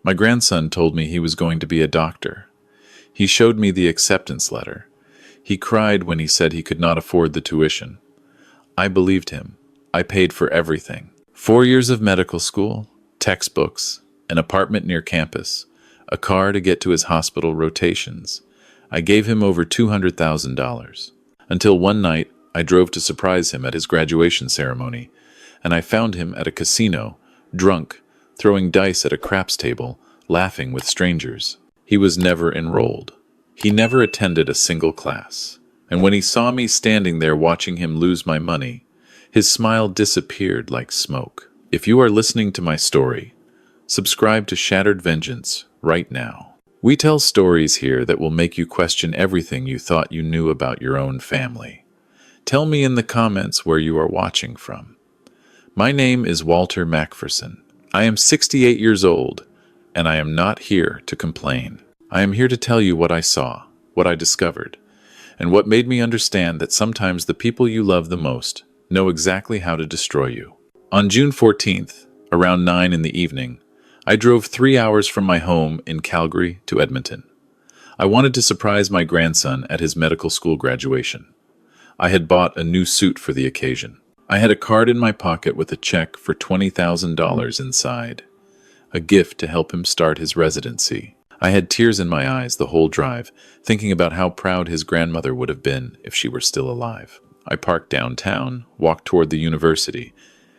My grandson told me he was going to be a doctor. He showed me the acceptance letter. He cried when he said he could not afford the tuition. I believed him. I paid for everything. 4 years of medical school, textbooks, an apartment near campus, a car to get to his hospital rotations. I gave him over $200,000. Until one night, I drove to surprise him at his graduation ceremony, and I found him at a casino, drunk, throwing dice at a craps table, laughing with strangers. He was never enrolled. He never attended a single class. And when he saw me standing there watching him lose my money, his smile disappeared like smoke. If you are listening to my story, subscribe to Shattered Vengeance right now. We tell stories here that will make you question everything you thought you knew about your own family. Tell me in the comments where you are watching from. My name is Walter Macpherson. I am 68 years old, and I am not here to complain. I am here to tell you what I saw, what I discovered, and what made me understand that sometimes the people you love the most know exactly how to destroy you. On June 14th, around 9 in the evening, I drove 3 hours from my home in Calgary to Edmonton. I wanted to surprise my grandson at his medical school graduation. I had bought a new suit for the occasion. I had a card in my pocket with a check for $20,000 inside, a gift to help him start his residency. I had tears in my eyes the whole drive, thinking about how proud his grandmother would have been if she were still alive. I parked downtown, walked toward the university,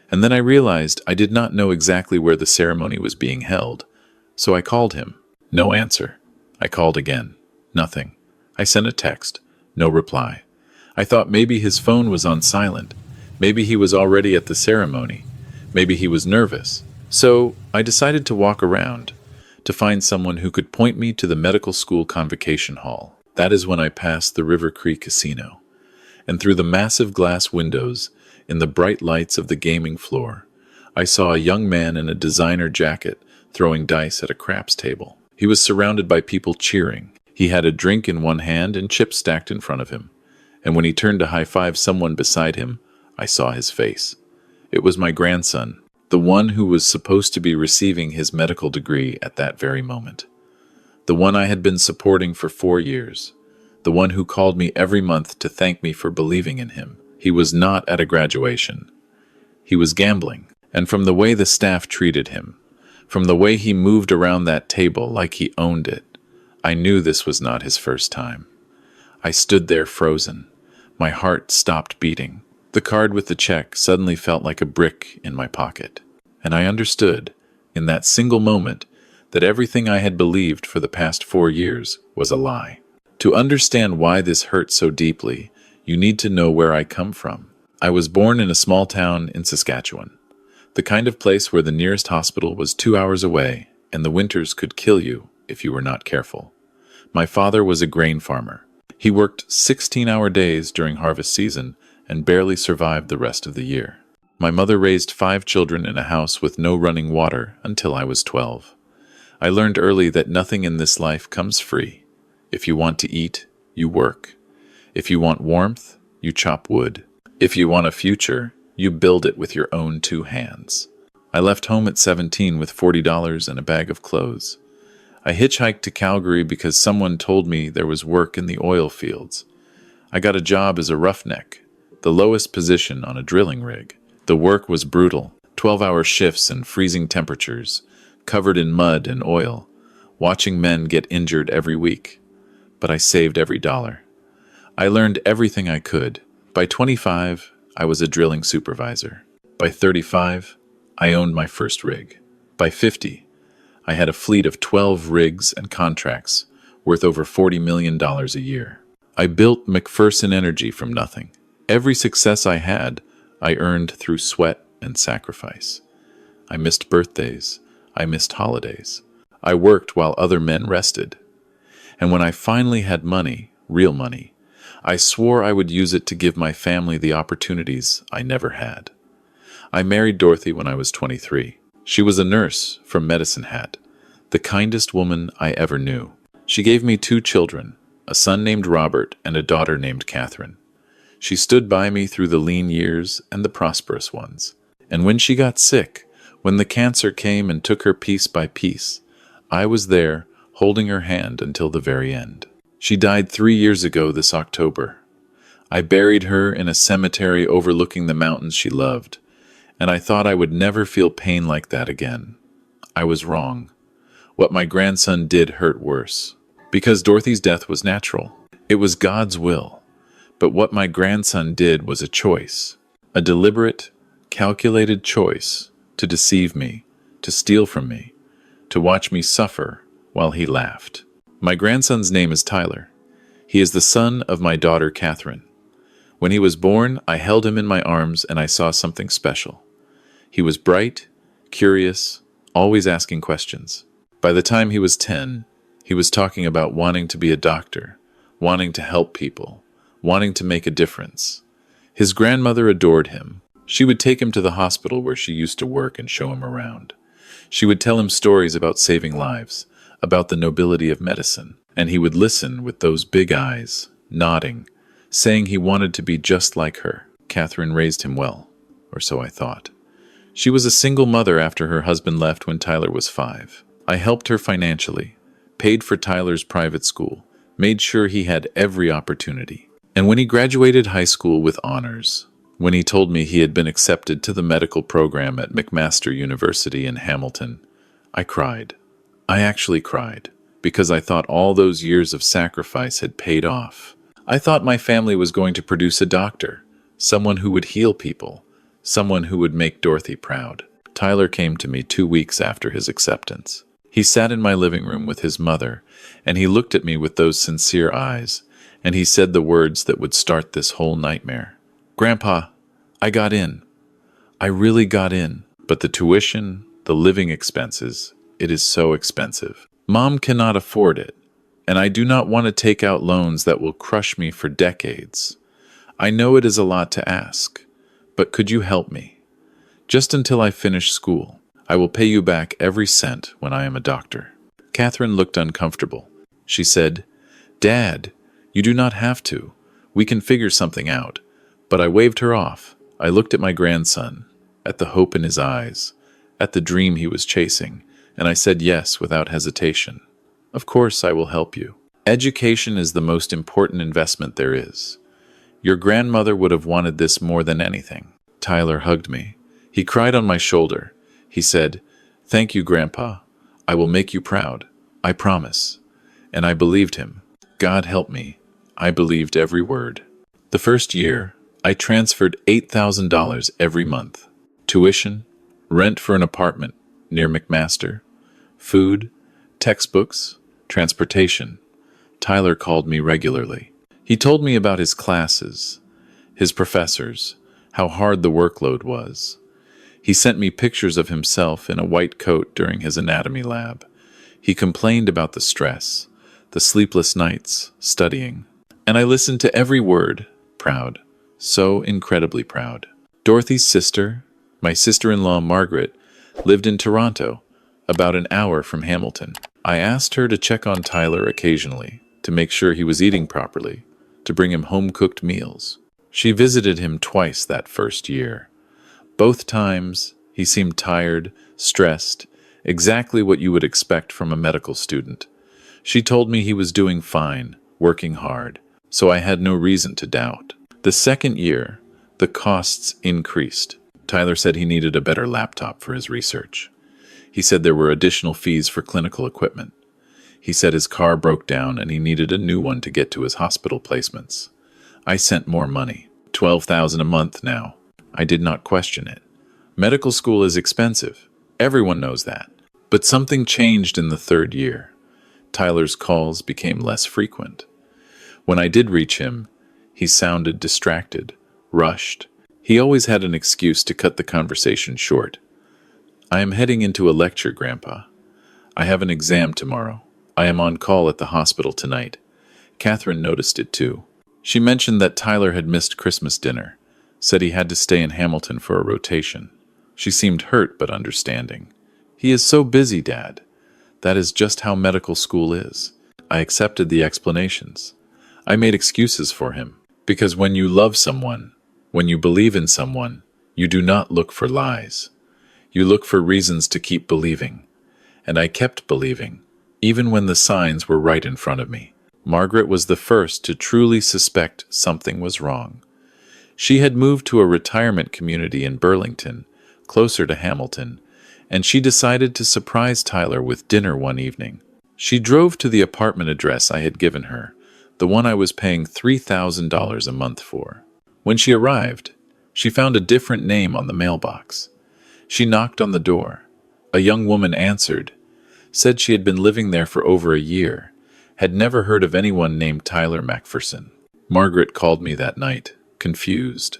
and then I realized I did not know exactly where the ceremony was being held, so I called him. No answer. I called again. Nothing. I sent a text. No reply. I thought maybe his phone was on silent. Maybe he was already at the ceremony. Maybe he was nervous. So I decided to walk around, to find someone who could point me to the medical school convocation hall. That is when I passed the River Cree Casino, and through the massive glass windows, in the bright lights of the gaming floor, I saw a young man in a designer jacket throwing dice at a craps table. He was surrounded by people cheering. He had a drink in one hand and chips stacked in front of him, and when he turned to high-five someone beside him, I saw his face. It was my grandson, the one who was supposed to be receiving his medical degree at that very moment. The one I had been supporting for 4 years. The one who called me every month to thank me for believing in him. He was not at a graduation. He was gambling. And from the way the staff treated him, from the way he moved around that table like he owned it, I knew this was not his first time. I stood there frozen. My heart stopped beating. The card with the check suddenly felt like a brick in my pocket. And I understood, in that single moment, that everything I had believed for the past 4 years was a lie. To understand why this hurt so deeply, you need to know where I come from. I was born in a small town in Saskatchewan, the kind of place where the nearest hospital was 2 hours away, and the winters could kill you if you were not careful. My father was a grain farmer. He worked 16-hour days during harvest season and barely survived the rest of the year. My mother raised 5 children in a house with no running water until I was 12. I learned early that nothing in this life comes free. If you want to eat, you work. If you want warmth, you chop wood. If you want a future, you build it with your own 2 hands. I left home at 17 with $40 and a bag of clothes. I hitchhiked to Calgary because someone told me there was work in the oil fields. I got a job as a roughneck, the lowest position on a drilling rig. The work was brutal, 12-hour shifts and freezing temperatures, covered in mud and oil, watching men get injured every week. But I saved every dollar. I learned everything I could. By 25, I was a drilling supervisor. By 35, I owned my first rig. By 50, I had a fleet of 12 rigs and contracts worth over $40 million a year. I built Macpherson Energy from nothing. Every success I had, I earned through sweat and sacrifice. I missed birthdays. I missed holidays. I worked while other men rested. And when I finally had money, real money, I swore I would use it to give my family the opportunities I never had. I married Dorothy when I was 23. She was a nurse from Medicine Hat, the kindest woman I ever knew. She gave me 2 children, a son named Robert and a daughter named Catherine. She stood by me through the lean years and the prosperous ones. And when she got sick, when the cancer came and took her piece by piece, I was there, holding her hand until the very end. She died 3 years ago this October. I buried her in a cemetery overlooking the mountains she loved, and I thought I would never feel pain like that again. I was wrong. What my grandson did hurt worse. Because Dorothy's death was natural. It was God's will. But what my grandson did was a choice. A deliberate, calculated choice to deceive me, to steal from me, to watch me suffer while he laughed. My grandson's name is Tyler. He is the son of my daughter, Catherine. When he was born, I held him in my arms and I saw something special. He was bright, curious, always asking questions. By the time he was 10, he was talking about wanting to be a doctor, wanting to help people, wanting to make a difference. His grandmother adored him. She would take him to the hospital where she used to work and show him around. She would tell him stories about saving lives, about the nobility of medicine, and he would listen with those big eyes, nodding, saying he wanted to be just like her. Catherine raised him well, or so I thought. She was a single mother after her husband left when Tyler was 5. I helped her financially, paid for Tyler's private school, made sure he had every opportunity. And when he graduated high school with honors, when he told me he had been accepted to the medical program at McMaster University in Hamilton, I cried. I actually cried, because I thought all those years of sacrifice had paid off. I thought my family was going to produce a doctor, someone who would heal people, someone who would make Dorothy proud. Tyler came to me 2 weeks after his acceptance. He sat in my living room with his mother, and he looked at me with those sincere eyes, and he said the words that would start this whole nightmare. "Grandpa, I got in. I really got in. But the tuition, the living expenses, it is so expensive. Mom cannot afford it, and I do not want to take out loans that will crush me for decades. I know it is a lot to ask, but could you help me? Just until I finish school. I will pay you back every cent when I am a doctor." Catherine looked uncomfortable. She said, "Dad, you do not have to. We can figure something out." But I waved her off. I looked at my grandson, at the hope in his eyes, at the dream he was chasing, and I said yes without hesitation. "Of course I will help you. Education is the most important investment there is. Your grandmother would have wanted this more than anything." Tyler hugged me. He cried on my shoulder. He said, "Thank you, Grandpa. I will make you proud. I promise." And I believed him. God help me. I believed every word. The first year, I transferred $8,000 every month. Tuition, rent for an apartment near McMaster, food, textbooks, transportation. Tyler called me regularly. He told me about his classes, his professors, how hard the workload was. He sent me pictures of himself in a white coat during his anatomy lab. He complained about the stress, the sleepless nights, studying. And I listened to every word, proud, so incredibly proud. Dorothy's sister, my sister-in-law Margaret, lived in Toronto, about an hour from Hamilton. I asked her to check on Tyler occasionally, to make sure he was eating properly, to bring him home-cooked meals. She visited him twice that first year. Both times, he seemed tired, stressed, exactly what you would expect from a medical student. She told me he was doing fine, working hard, so I had no reason to doubt. The second year, the costs increased. Tyler said he needed a better laptop for his research. He said there were additional fees for clinical equipment. He said his car broke down and he needed a new one to get to his hospital placements. I sent more money, $12,000 a month now. I did not question it. Medical school is expensive. Everyone knows that. But something changed in the third year. Tyler's calls became less frequent. When I did reach him, he sounded distracted, rushed. He always had an excuse to cut the conversation short. "I am heading into a lecture, Grandpa. I have an exam tomorrow. I am on call at the hospital tonight." Catherine noticed it too. She mentioned that Tyler had missed Christmas dinner, said he had to stay in Hamilton for a rotation. She seemed hurt but understanding. "He is so busy, Dad. That is just how medical school is." I accepted the explanations. I made excuses for him, because when you love someone, when you believe in someone, you do not look for lies. You look for reasons to keep believing. And I kept believing. even when the signs were right in front of me. Margaret was the first to truly suspect something was wrong. She had moved to a retirement community in Burlington, closer to Hamilton, and she decided to surprise Tyler with dinner one evening. She drove to the apartment address I had given her, the one I was paying $3,000 a month for. When she arrived, she found a different name on the mailbox. She knocked on the door. A young woman answered, said she had been living there for over a year, had never heard of anyone named Tyler McPherson. Margaret called me that night, confused.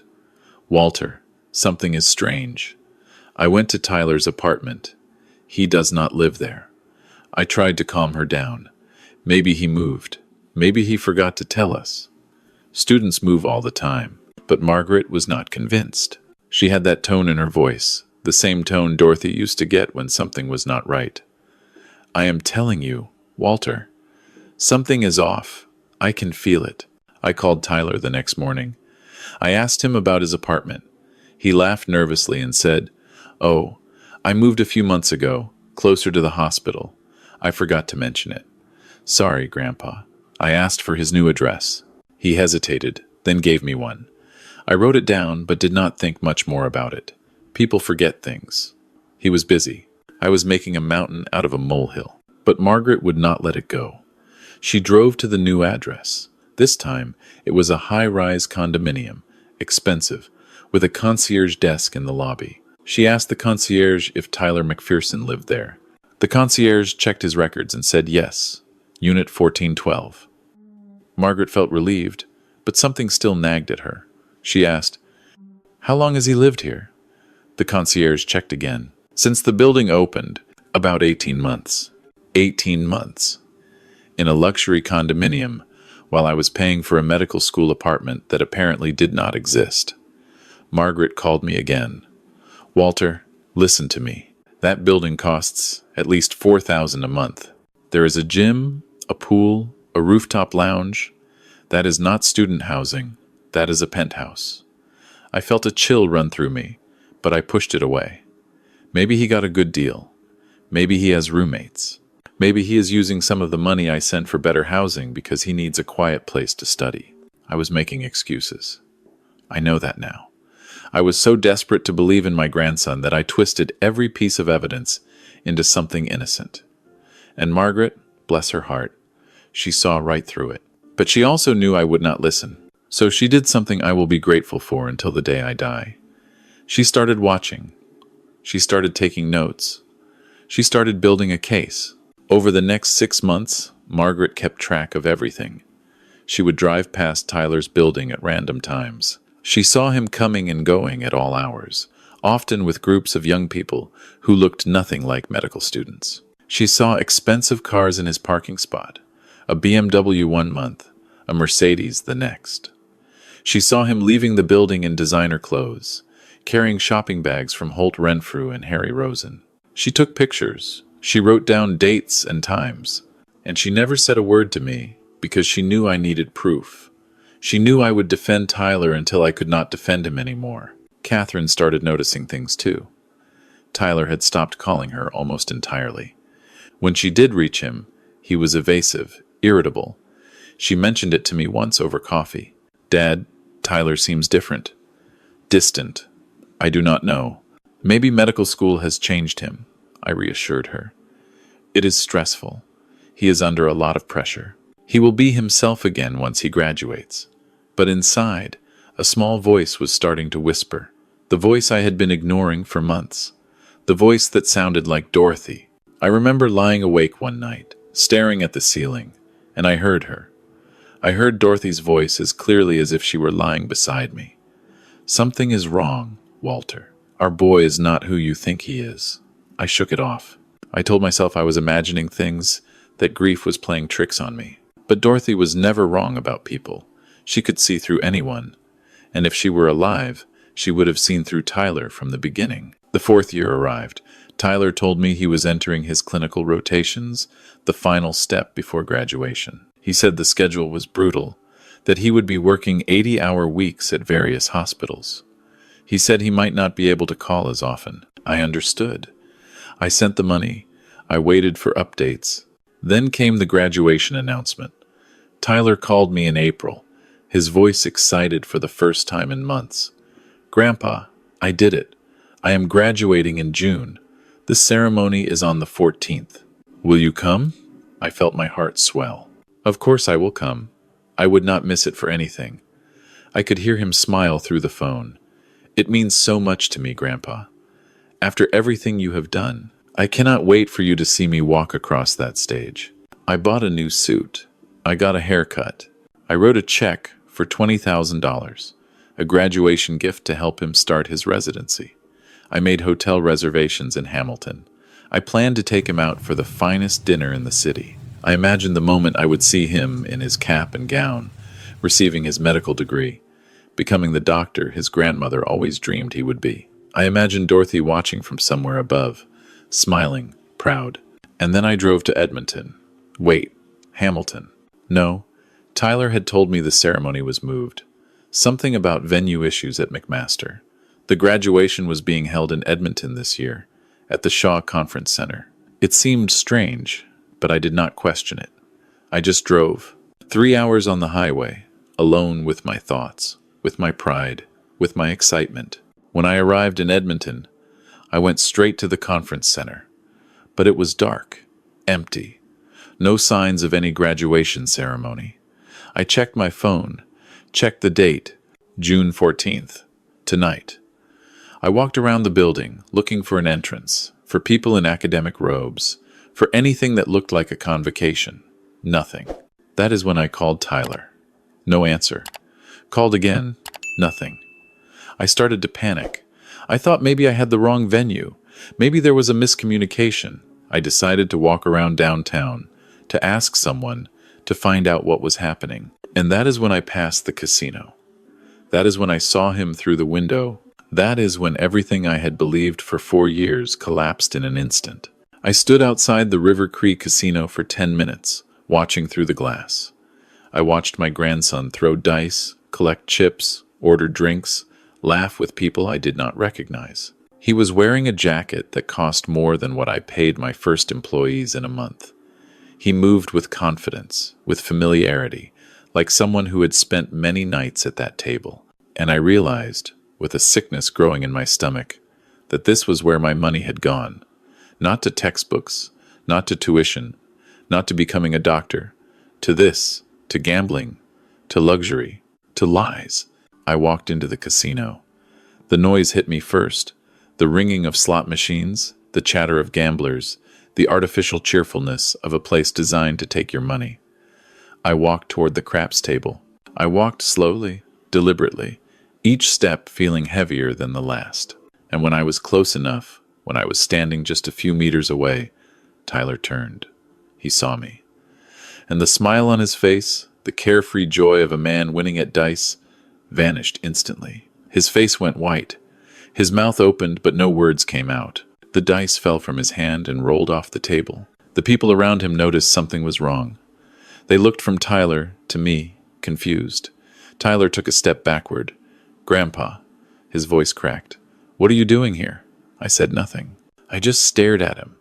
"Walter, something is strange. I went to Tyler's apartment. He does not live there." I tried to calm her down. Maybe he moved. Maybe he forgot to tell us. Students move all the time. But Margaret was not convinced. She had that tone in her voice, the same tone Dorothy used to get when something was not right. "I am telling you, Walter, something is off. I can feel it." I called Tyler the next morning. I asked him about his apartment. He laughed nervously and said, "Oh, I moved a few months ago, closer to the hospital. I forgot to mention it. Sorry, Grandpa." I asked for his new address. He hesitated, then gave me one. I wrote it down, but did not think much more about it. People forget things. He was busy. I was making a mountain out of a molehill. But Margaret would not let it go. She drove to the new address. This time, it was a high-rise condominium, expensive, with a concierge desk in the lobby. She asked the concierge if Tyler McPherson lived there. The concierge checked his records and said yes, Unit 1412. Margaret felt relieved, but something still nagged at her. She asked, "How long has he lived here?" The concierge checked again. "Since the building opened, about 18 months. 18 months. In a luxury condominium, while I was paying for a medical school apartment that apparently did not exist." Margaret called me again. "Walter, listen to me. That building costs at least $4,000 a month. There is a gym, a pool, a rooftop lounge. That is not student housing. That is a penthouse." I felt a chill run through me, but I pushed it away. Maybe he got a good deal. Maybe he has roommates. Maybe he is using some of the money I sent for better housing because he needs a quiet place to study. I was making excuses. I know that now. I was so desperate to believe in my grandson that I twisted every piece of evidence into something innocent. And Margaret, bless her heart, she saw right through it. But she also knew I would not listen. So she did something I will be grateful for until the day I die. She started watching. She started taking notes. She started building a case. Over the next 6 months, Margaret kept track of everything. She would drive past Tyler's building at random times. She saw him coming and going at all hours, often with groups of young people who looked nothing like medical students. She saw expensive cars in his parking spot, a BMW one month, a Mercedes the next. She saw him leaving the building in designer clothes, carrying shopping bags from Holt Renfrew and Harry Rosen. She took pictures. She wrote down dates and times. And she never said a word to me because she knew I needed proof. She knew I would defend Tyler until I could not defend him anymore. Catherine started noticing things too. Tyler had stopped calling her almost entirely. When she did reach him, he was evasive, irritable. She mentioned it to me once over coffee. "Dad, Tyler seems different. Distant. I do not know. Maybe medical school has changed him," I reassured her. "It is stressful. He is under a lot of pressure. He will be himself again once he graduates." But inside, a small voice was starting to whisper. The voice I had been ignoring for months. The voice that sounded like Dorothy. I remember lying awake one night, staring at the ceiling, and I heard her. I heard Dorothy's voice as clearly as if she were lying beside me. "Something is wrong, Walter. Our boy is not who you think he is." I shook it off. I told myself I was imagining things, that grief was playing tricks on me. But Dorothy was never wrong about people. She could see through anyone. And if she were alive, she would have seen through Tyler from the beginning. The 4th year arrived. Tyler told me he was entering his clinical rotations, the final step before graduation. He said the schedule was brutal, that he would be working 80-hour weeks at various hospitals. He said he might not be able to call as often. I understood. I sent the money. I waited for updates. Then came the graduation announcement. Tyler called me in April, his voice excited for the first time in months. "Grandpa, I did it. I am graduating in June. The ceremony is on the 14th. Will you come?" I felt my heart swell. "Of course I will come. I would not miss it for anything." I could hear him smile through the phone. "It means so much to me, Grandpa. After everything you have done, I cannot wait for you to see me walk across that stage." I bought a new suit. I got a haircut. I wrote a check for $20,000, a graduation gift to help him start his residency. I made hotel reservations in Hamilton. I planned to take him out for the finest dinner in the city. I imagined the moment I would see him in his cap and gown, receiving his medical degree, becoming the doctor his grandmother always dreamed he would be. I imagined Dorothy watching from somewhere above, smiling, proud. And then I drove to Edmonton. Wait, Hamilton. No, Tyler had told me the ceremony was moved. Something about venue issues at McMaster. The graduation was being held in Edmonton this year, at the Shaw Conference Center. It seemed strange, but I did not question it. I just drove. 3 hours on the highway, alone with my thoughts, with my pride, with my excitement. When I arrived in Edmonton, I went straight to the conference center. But it was dark, empty. No signs of any graduation ceremony. I checked my phone, checked the date, June 14th, tonight. I walked around the building, looking for an entrance, for people in academic robes, for anything that looked like a convocation. Nothing. That is when I called Tyler. No answer. Called again. Nothing. I started to panic. I thought maybe I had the wrong venue. Maybe there was a miscommunication. I decided to walk around downtown, to ask someone, to find out what was happening. And that is when I passed the casino. That is when I saw him through the window. That is when everything I had believed for 4 years collapsed in an instant. I stood outside the River Cree Casino for 10 minutes, watching through the glass. I watched my grandson throw dice, collect chips, order drinks, laugh with people I did not recognize. He was wearing a jacket that cost more than what I paid my first employees in a month. He moved with confidence, with familiarity, like someone who had spent many nights at that table. And I realized, with a sickness growing in my stomach, that this was where my money had gone. Not to textbooks, not to tuition, not to becoming a doctor, to this, to gambling, to luxury, to lies. I walked into the casino. The noise hit me first. The ringing of slot machines, the chatter of gamblers, the artificial cheerfulness of a place designed to take your money. I walked toward the craps table. I walked slowly, deliberately, each step feeling heavier than the last. And when I was close enough, when I was standing just a few meters away, Tyler turned. He saw me. And the smile on his face, the carefree joy of a man winning at dice, vanished instantly. His face went white. His mouth opened, but no words came out. The dice fell from his hand and rolled off the table. The people around him noticed something was wrong. They looked from Tyler to me, confused. Tyler took a step backward. "Grandpa," his voice cracked. "What are you doing here?" I said nothing. I just stared at him.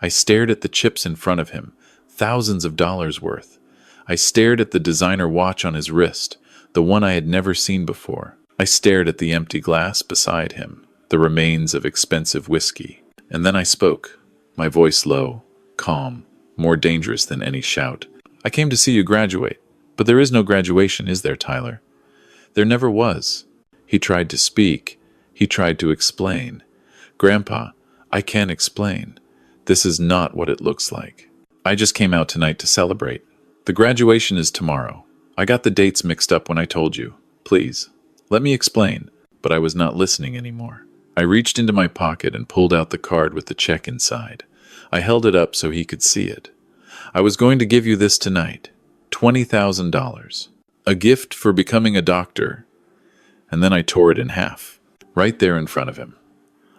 I stared at the chips in front of him, thousands of dollars worth. I stared at the designer watch on his wrist, the one I had never seen before. I stared at the empty glass beside him, the remains of expensive whiskey. And then I spoke, my voice low, calm, more dangerous than any shout. "I came to see you graduate, but there is no graduation, is there, Tyler?" There never was. He tried to speak. He tried to explain. "Grandpa, I can't explain. This is not what it looks like. I just came out tonight to celebrate. The graduation is tomorrow. I got the dates mixed up when I told you. Please, let me explain." But I was not listening anymore. I reached into my pocket and pulled out the card with the check inside. I held it up so he could see it. "I was going to give you this tonight. $20,000. A gift for becoming a doctor." And then I tore it in half, right there in front of him.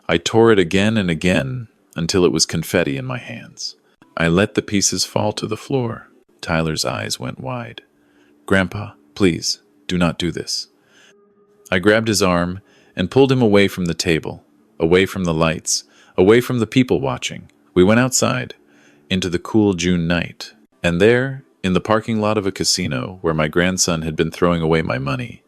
I tore it again and again until it was confetti in my hands. I let the pieces fall to the floor. Tyler's eyes went wide. "Grandpa, please, do not do this." I grabbed his arm and pulled him away from the table, away from the lights, away from the people watching. We went outside. into the cool June night. And there, in the parking lot of a casino where my grandson had been throwing away my money,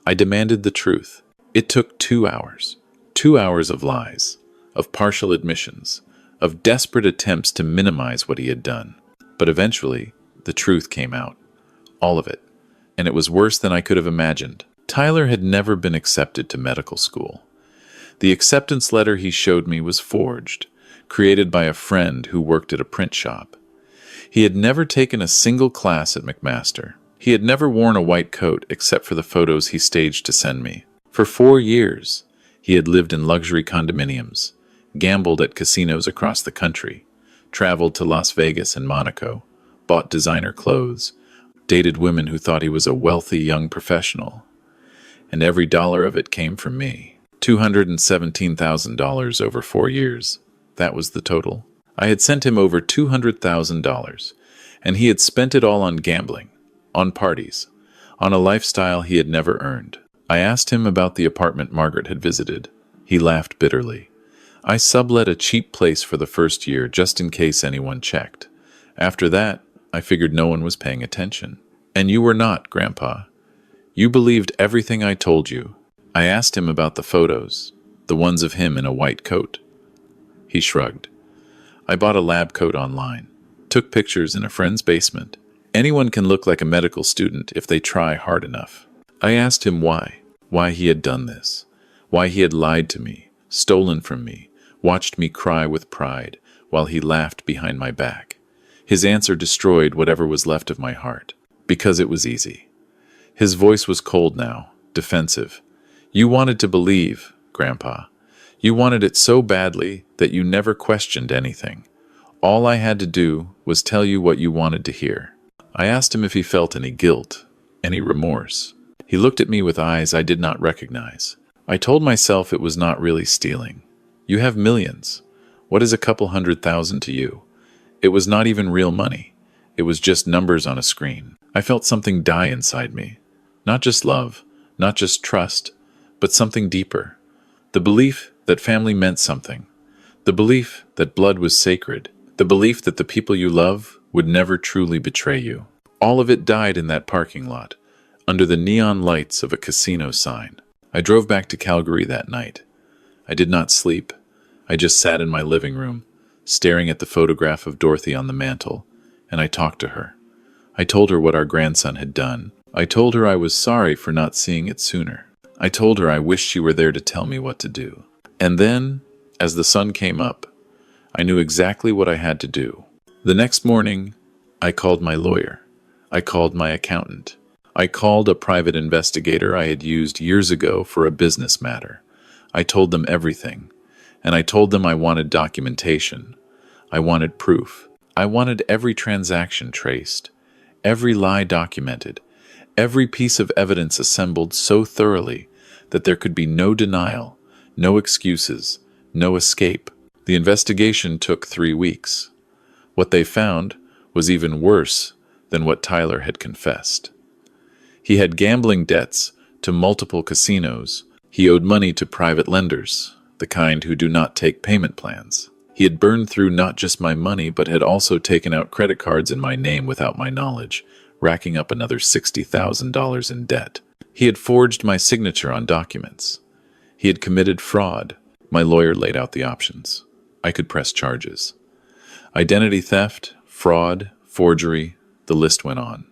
I demanded the truth. It took 2 hours. 2 hours of lies, of partial admissions, of desperate attempts to minimize what he had done. But eventually, the truth came out. All of it. And it was worse than I could have imagined. Tyler had never been accepted to medical school. The acceptance letter he showed me was forged, created by a friend who worked at a print shop. He had never taken a single class at McMaster. He had never worn a white coat except for the photos he staged to send me. For 4 years, he had lived in luxury condominiums, gambled at casinos across the country, traveled to Las Vegas and Monaco, bought designer clothes, dated women who thought he was a wealthy young professional. And every dollar of it came from me. $217,000 over 4 years. That was the total. I had sent him over $200,000, and he had spent it all on gambling, on parties, on a lifestyle he had never earned. I asked him about the apartment Margaret had visited. He laughed bitterly. I sublet a cheap place for the first year just in case anyone checked. After that, I figured no one was paying attention. And you were not, Grandpa. You believed everything I told you. I asked him about the photos, the ones of him in a white coat. He shrugged. I bought a lab coat online, took pictures in a friend's basement. Anyone can look like a medical student if they try hard enough. I asked him why he had done this, why he had lied to me, stolen from me, watched me cry with pride while he laughed behind my back. His answer destroyed whatever was left of my heart, because it was easy. His voice was cold now, defensive. You wanted to believe, Grandpa. You wanted it so badly that you never questioned anything. All I had to do was tell you what you wanted to hear. I asked him if he felt any guilt, any remorse. He looked at me with eyes I did not recognize. I told myself it was not really stealing. You have millions. What is a couple $100,000 to you? It was not even real money. It was just numbers on a screen. I felt something die inside me. Not just love, not just trust, but something deeper. The belief that family meant something. The belief that blood was sacred. The belief that the people you love would never truly betray you. All of it died in that parking lot, under the neon lights of a casino sign. I drove back to Calgary that night. I did not sleep. I just sat in my living room, staring at the photograph of Dorothy on the mantel, and I talked to her. I told her what our grandson had done. I told her I was sorry for not seeing it sooner. I told her I wished she were there to tell me what to do. And then, as the sun came up, I knew exactly what I had to do. The next morning, I called my lawyer. I called my accountant. I called a private investigator I had used years ago for a business matter. I told them everything, and I told them I wanted documentation. I wanted proof. I wanted every transaction traced, every lie documented, every piece of evidence assembled so thoroughly that there could be no denial, no excuses, no escape. The investigation took 3 weeks. What they found was even worse than what Tyler had confessed. He had gambling debts to multiple casinos. He owed money to private lenders, the kind who do not take payment plans. He had burned through not just my money, but had also taken out credit cards in my name without my knowledge, racking up another $60,000 in debt. He had forged my signature on documents. He had committed fraud. My lawyer laid out the options. I could press charges. Identity theft, fraud, forgery, the list went on.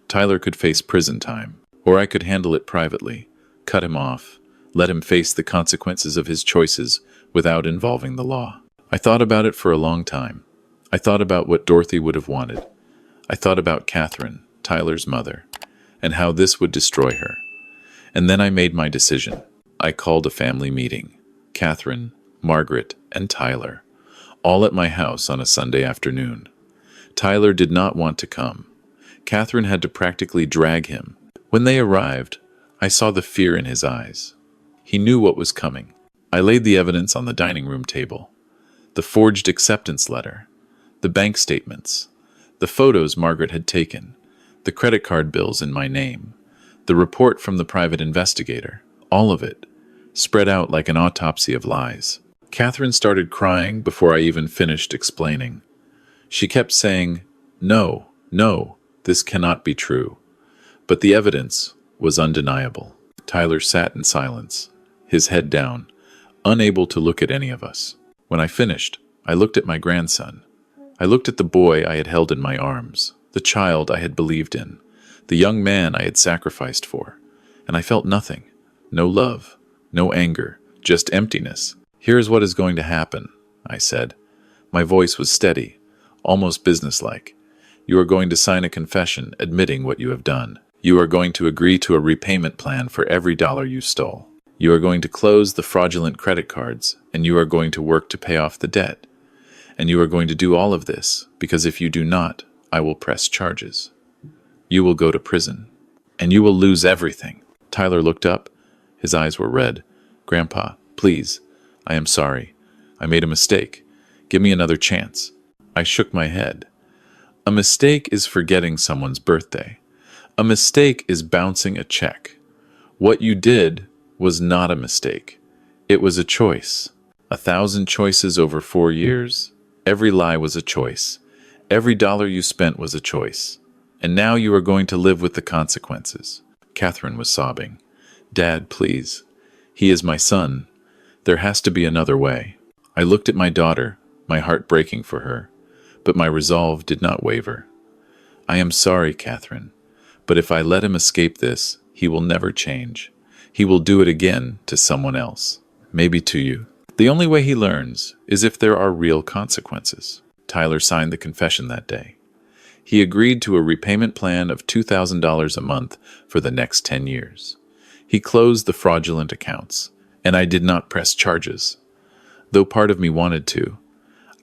Tyler could face prison time, or I could handle it privately, cut him off, let him face the consequences of his choices without involving the law. I thought about it for a long time. I thought about what Dorothy would have wanted. I thought about Catherine, Tyler's mother, and how this would destroy her. And then I made my decision. I called a family meeting. Catherine, Margaret, and Tyler, all at my house on a Sunday afternoon. Tyler did not want to come. Catherine had to practically drag him. When they arrived, I saw the fear in his eyes. He knew what was coming. I laid the evidence on the dining room table. The forged acceptance letter, the bank statements, the photos Margaret had taken, the credit card bills in my name, the report from the private investigator, all of it, spread out like an autopsy of lies. Catherine started crying before I even finished explaining. She kept saying, "No, no, this cannot be true." But the evidence was undeniable. Tyler sat in silence, his head down, unable to look at any of us. When I finished, I looked at my grandson. I looked at the boy I had held in my arms, the child I had believed in, the young man I had sacrificed for, and I felt nothing. No love, no anger, just emptiness. "Here's what is going to happen," I said. My voice was steady, almost businesslike. "You are going to sign a confession admitting what you have done. You are going to agree to a repayment plan for every dollar you stole. You are going to close the fraudulent credit cards, and you are going to work to pay off the debt. And you are going to do all of this, because if you do not, I will press charges. You will go to prison, and you will lose everything." Tyler looked up. His eyes were red. "Grandpa, please, I am sorry. I made a mistake. Give me another chance." I shook my head. A mistake is forgetting someone's birthday. A mistake is bouncing a check. What you did was not a mistake. It was a choice. 1,000 choices over 4 years. Every lie was a choice. Every dollar you spent was a choice. And now you are going to live with the consequences. Catherine was sobbing. "Dad, please. He is my son. There has to be another way." I looked at my daughter, my heart breaking for her, but my resolve did not waver. "I am sorry, Catherine, but if I let him escape this, he will never change. He will do it again to someone else, maybe to you. The only way he learns is if there are real consequences." Tyler signed the confession that day. He agreed to a repayment plan of $2,000 a month for the next 10 years. He closed the fraudulent accounts, and I did not press charges. Though part of me wanted to,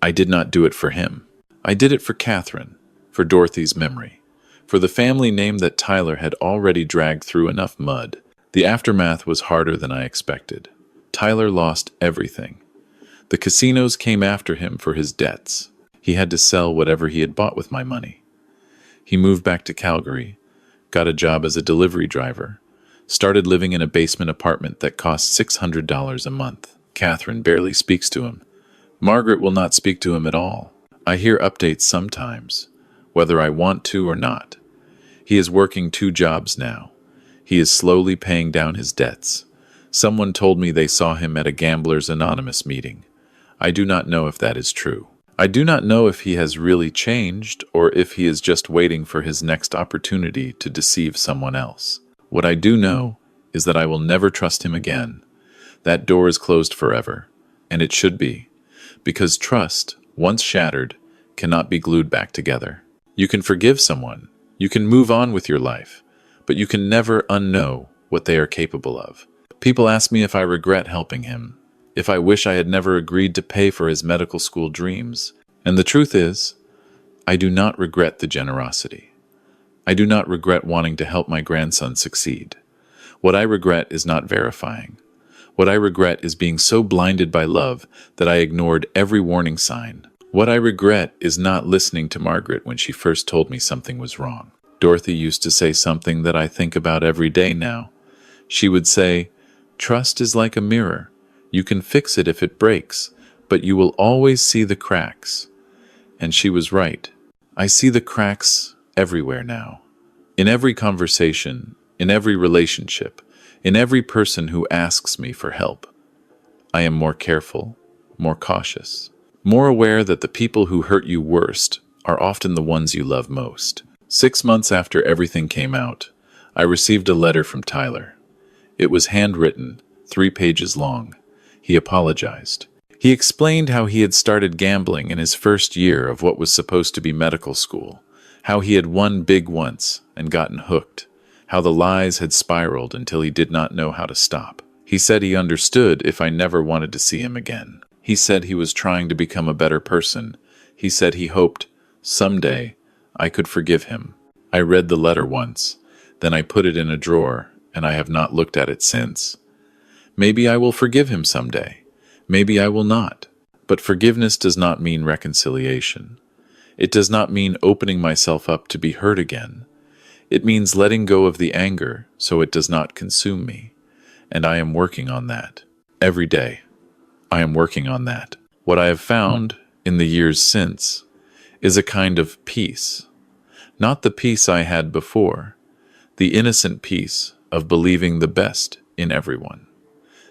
I did not do it for him. I did it for Catherine, for Dorothy's memory, for the family name that Tyler had already dragged through enough mud. The aftermath was harder than I expected. Tyler lost everything. The casinos came after him for his debts. He had to sell whatever he had bought with my money. He moved back to Calgary, got a job as a delivery driver, started living in a basement apartment that cost $600 a month. Catherine barely speaks to him. Margaret will not speak to him at all. I hear updates sometimes, whether I want to or not. He is working 2 jobs now. He is slowly paying down his debts. Someone told me they saw him at a Gamblers Anonymous meeting. I do not know if that is true. I do not know if he has really changed or if he is just waiting for his next opportunity to deceive someone else. What I do know is that I will never trust him again. That door is closed forever, and it should be, because trust, once shattered, cannot be glued back together. You can forgive someone, you can move on with your life, but you can never unknow what they are capable of. People ask me if I regret helping him, if I wish I had never agreed to pay for his medical school dreams. And the truth is, I do not regret the generosity. I do not regret wanting to help my grandson succeed. What I regret is not verifying. What I regret is being so blinded by love that I ignored every warning sign. What I regret is not listening to Margaret when she first told me something was wrong. Dorothy used to say something that I think about every day now. She would say, "Trust is like a mirror. You can fix it if it breaks, but you will always see the cracks." And she was right. I see the cracks everywhere now. In every conversation, in every relationship, in every person who asks me for help. I am more careful, more cautious, more aware that the people who hurt you worst are often the ones you love most. 6 months after everything came out, I received a letter from Tyler. It was handwritten, 3 pages long. He apologized. He explained how he had started gambling in his first year of what was supposed to be medical school, how he had won big once and gotten hooked, how the lies had spiraled until he did not know how to stop. He said he understood if I never wanted to see him again. He said he was trying to become a better person. He said he hoped, someday, I could forgive him. I read the letter once, then I put it in a drawer, and I have not looked at it since. Maybe I will forgive him someday. Maybe I will not. But forgiveness does not mean reconciliation. It does not mean opening myself up to be hurt again. It means letting go of the anger so it does not consume me. And I am working on that. Every day, I am working on that. What I have found in the years since is a kind of peace. Not the peace I had before, the innocent peace of believing the best in everyone.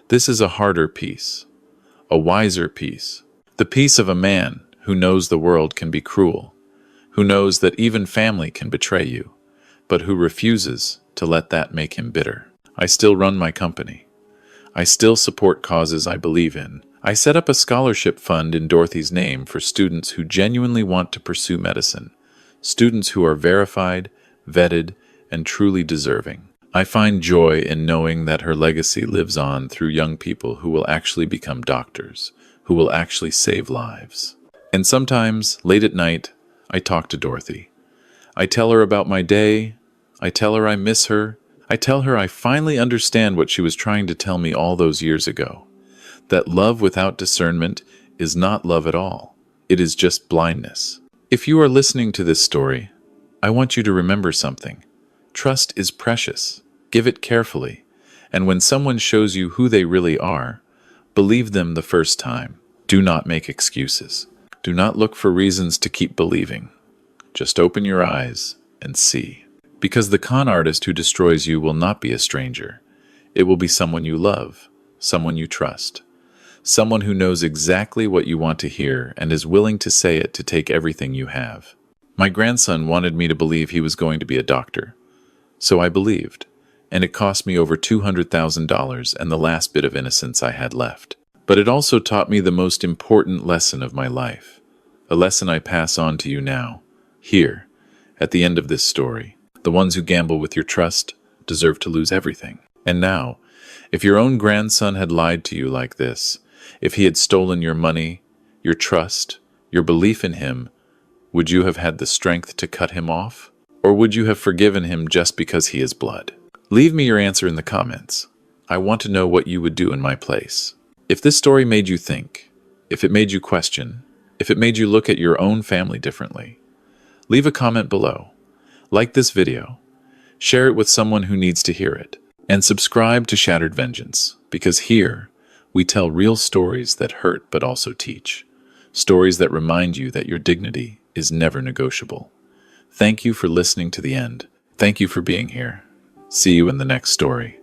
This is a harder peace, a wiser peace, the peace of a man who knows the world can be cruel, who knows that even family can betray you, but who refuses to let that make him bitter. I still run my company. I still support causes I believe in. I set up a scholarship fund in Dorothy's name for students who genuinely want to pursue medicine, students who are verified, vetted, and truly deserving. I find joy in knowing that her legacy lives on through young people who will actually become doctors, who will actually save lives. And sometimes, late at night, I talk to Dorothy. I tell her about my day. I tell her I miss her. I tell her I finally understand what she was trying to tell me all those years ago. That love without discernment is not love at all. It is just blindness. If you are listening to this story, I want you to remember something. Trust is precious. Give it carefully. And when someone shows you who they really are, believe them the first time. Do not make excuses. Do not look for reasons to keep believing. Just open your eyes and see. Because the con artist who destroys you will not be a stranger. It will be someone you love, someone you trust, someone who knows exactly what you want to hear and is willing to say it to take everything you have. My grandson wanted me to believe he was going to be a doctor. So I believed, and it cost me over $200,000 and the last bit of innocence I had left. But it also taught me the most important lesson of my life, a lesson I pass on to you now, here, at the end of this story. The ones who gamble with your trust deserve to lose everything. And now, if your own grandson had lied to you like this, if he had stolen your money, your trust, your belief in him, would you have had the strength to cut him off? Or would you have forgiven him just because he is blood? Leave me your answer in the comments. I want to know what you would do in my place. If this story made you think, if it made you question, if it made you look at your own family differently, leave a comment below. Like this video, share it with someone who needs to hear it, and subscribe to Shattered Vengeance, because here we tell real stories that hurt but also teach. Stories that remind you that your dignity is never negotiable. Thank you for listening to the end. Thank you for being here. See you in the next story.